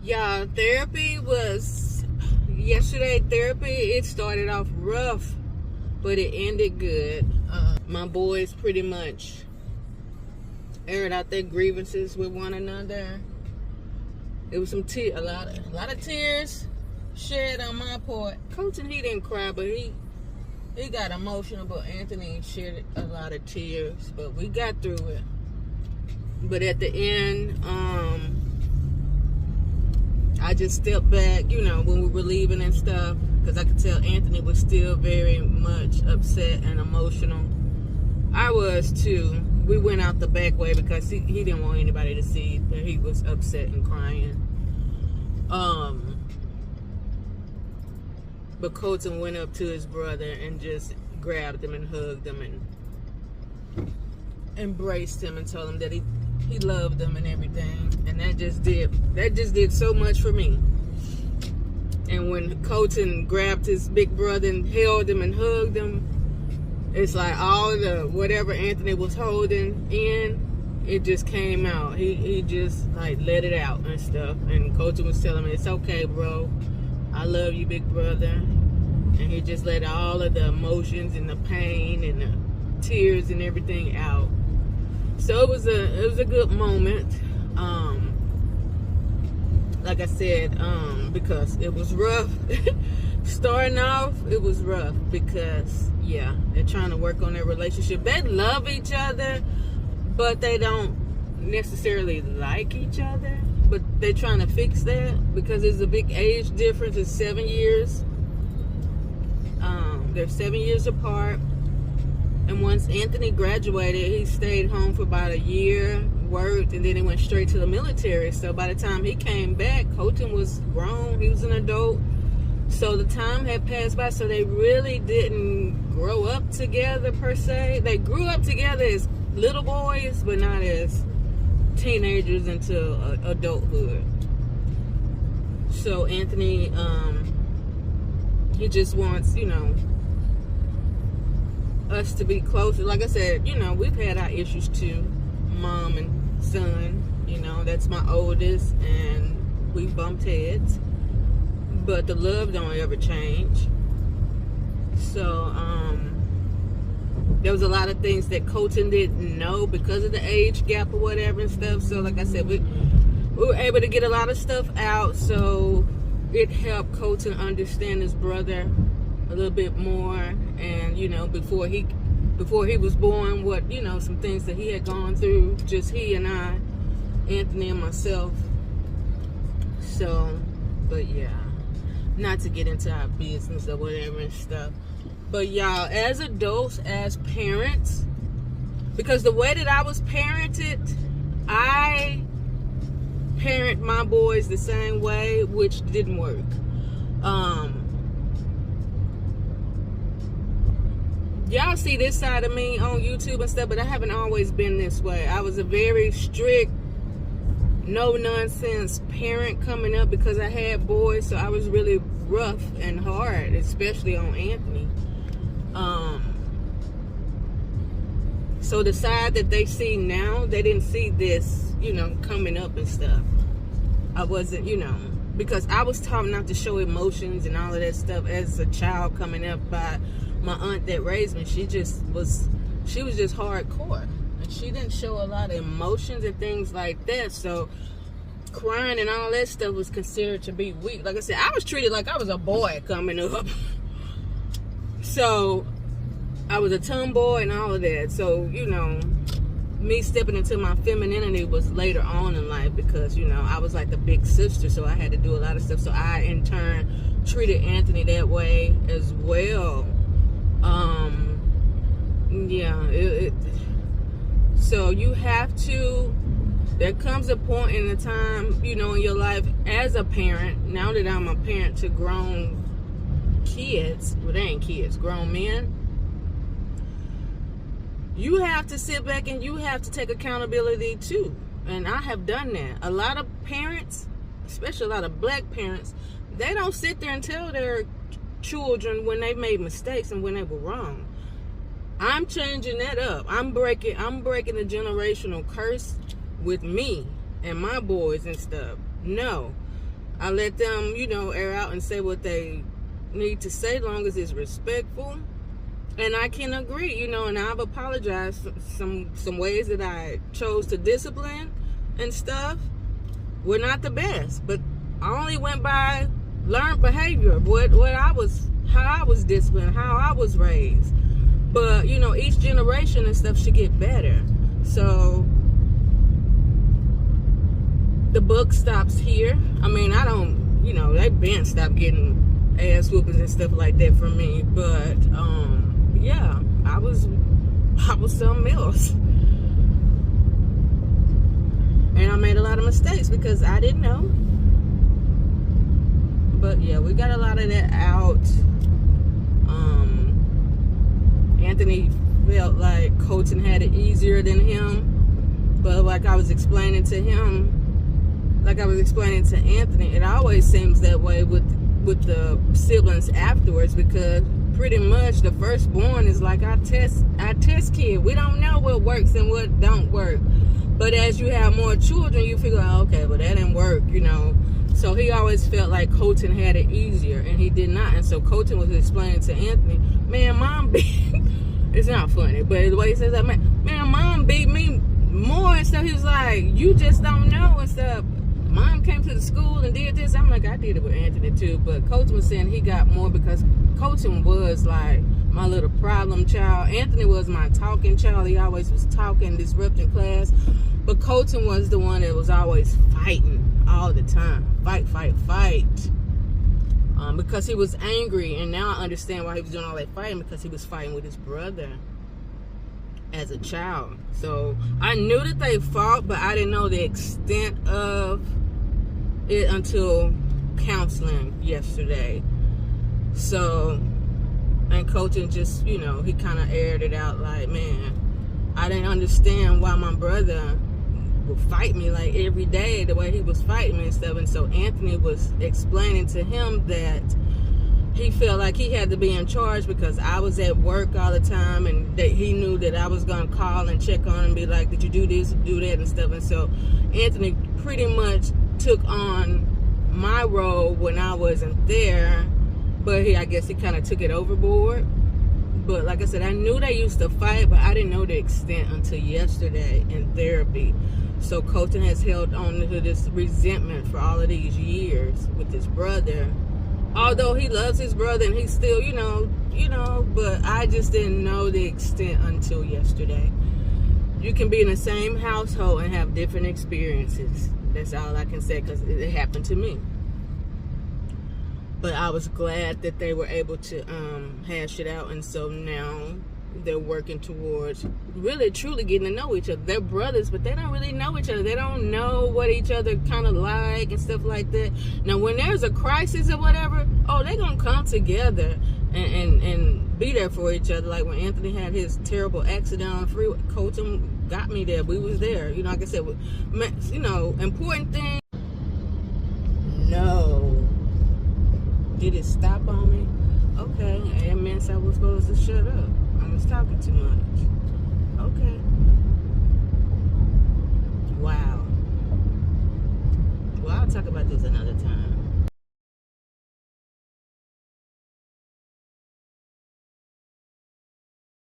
Yeah, therapy was yesterday. Therapy, it started off rough, but it ended good. My boys pretty much aired out their grievances with one another. It was a lot of tears shed on my part. Colton, he didn't cry, but he got emotional. But Anthony shed a lot of tears, but we got through it. But at the end, I just stepped back, when we were leaving and stuff, because I could tell Anthony was still very much upset and emotional. I was too. We went out the back way because he didn't want anybody to see that he was upset and crying. But Colton went up to his brother and just grabbed him and hugged him and embraced him and told him that he loved him and everything. And that just did so much for me. And when Colton grabbed his big brother and held him and hugged him, it's like all of the whatever Anthony was holding in, it just came out. He just like let it out and stuff. And Colton was telling me, it's okay, bro. I love you, big brother. And he just let all of the emotions and the pain and the tears and everything out. So it was a good moment. Like I said, because it was rough. Starting off, it was rough because, yeah, they're trying to work on their relationship. They love each other, but they don't necessarily like each other. But they're trying to fix that because there's a big age difference. It's 7 years. They're 7 years apart. And once Anthony graduated, he stayed home for about a year, worked, and then he went straight to the military. So by the time he came back, Colton was grown. He was an adult. So the time had passed by, so they really didn't grow up together per se. They grew up together as little boys, but not as teenagers into adulthood. So Anthony, he just wants, us to be closer. Like I said, we've had our issues too, mom and son. That's my oldest, and we bumped heads. But the love don't ever change. So, there was a lot of things that Colton didn't know because of the age gap or whatever and stuff. So, like I said, we were able to get a lot of stuff out. So, it helped Colton understand his brother a little bit more. And, before he was born, what, some things that he had gone through, just he and I, Anthony and myself. So, but yeah. Not to get into our business or whatever and stuff. But y'all, as adults, as parents, because the way that I was parented, I parent my boys the same way, which didn't work. Y'all see this side of me on YouTube and stuff, but I haven't always been this way. I was a very strict, no-nonsense parent coming up because I had boys, so I was really rough and hard, especially on Anthony. So the side that they see now, they didn't see this, coming up and stuff. I wasn't, because I was taught not to show emotions and all of that stuff as a child coming up by my aunt that raised me. She was just hardcore. And she didn't show a lot of emotions and things like that. So crying and all that stuff was considered to be weak. Like I said, I was treated like I was a boy coming up. So I was a tomboy and all of that. So, me stepping into my femininity was later on in life because, I was like the big sister. So I had to do a lot of stuff. So I, in turn, treated Anthony that way as well. So you have to, there comes a point in the time, in your life as a parent, now that I'm a parent to grown kids, well, they ain't kids, grown men, you have to sit back and you have to take accountability too. And I have done that. A lot of parents, especially a lot of black parents, they don't sit there and tell their children when they made mistakes and when they were wrong. I'm changing that up. I'm breaking the generational curse with me and my boys and stuff. No, I let them, air out and say what they need to say, long as it's respectful. And I can agree, and I've apologized for some ways that I chose to discipline and stuff were not the best. But I only went by learned behavior, how I was disciplined, how I was raised. But, each generation and stuff should get better. So the book stops here. I mean, I don't, they've been stopped getting ass whoopings and stuff like that from me. But, yeah, I was something else. And I made a lot of mistakes because I didn't know. But yeah, we got a lot of that out. Anthony felt like Colton had it easier than him. But like I was explaining to Anthony, it always seems that way with the siblings afterwards, because pretty much the firstborn is like our test kid. We don't know what works and what don't work. But as you have more children, you figure, okay, well, that didn't work, So he always felt like Colton had it easier, and he did not. And so Colton was explaining to Anthony, man, Mom beat... It's not funny, but the way he says that, man, Mom beat me more and stuff. He was like, you just don't know and stuff. Mom came to the school and did this. I'm like, I did it with Anthony too. But Colton was saying he got more because Colton was like my little problem child. Anthony was my talking child. He always was talking, disrupting class. But Colton was the one that was always fighting all the time. Fight. Because he was angry. And now I understand why he was doing all that fighting, because he was fighting with his brother as a child. So I knew that they fought, but I didn't know the extent of it until counseling yesterday. So, and Colton just, he kind of aired it out like, man, I didn't understand why my brother would fight me like every day the way he was fighting me and stuff. And so Anthony was explaining to him that he felt like he had to be in charge because I was at work all the time, and that he knew that I was going to call and check on and be like, did you do this, do that and stuff. And so Anthony pretty much took on my role when I wasn't there, but I guess he kind of took it overboard. But like I said, I knew they used to fight, but I didn't know the extent until yesterday in therapy. So Colton has held on to this resentment for all of these years with his brother. Although he loves his brother and he's still, but I just didn't know the extent until yesterday. You can be in the same household and have different experiences. That's all I can say, because it happened to me. But I was glad that they were able to hash it out. And so now they're working towards really, truly getting to know each other. They're brothers, but they don't really know each other. They don't know what each other kind of like and stuff like that. Now, when there's a crisis or whatever, they're going to come together and be there for each other. Like when Anthony had his terrible accident on the freeway, Colton got me there. We was there. Like I said, important thing. No. Did it stop on me? Okay, that means I was supposed to shut up. I was talking too much.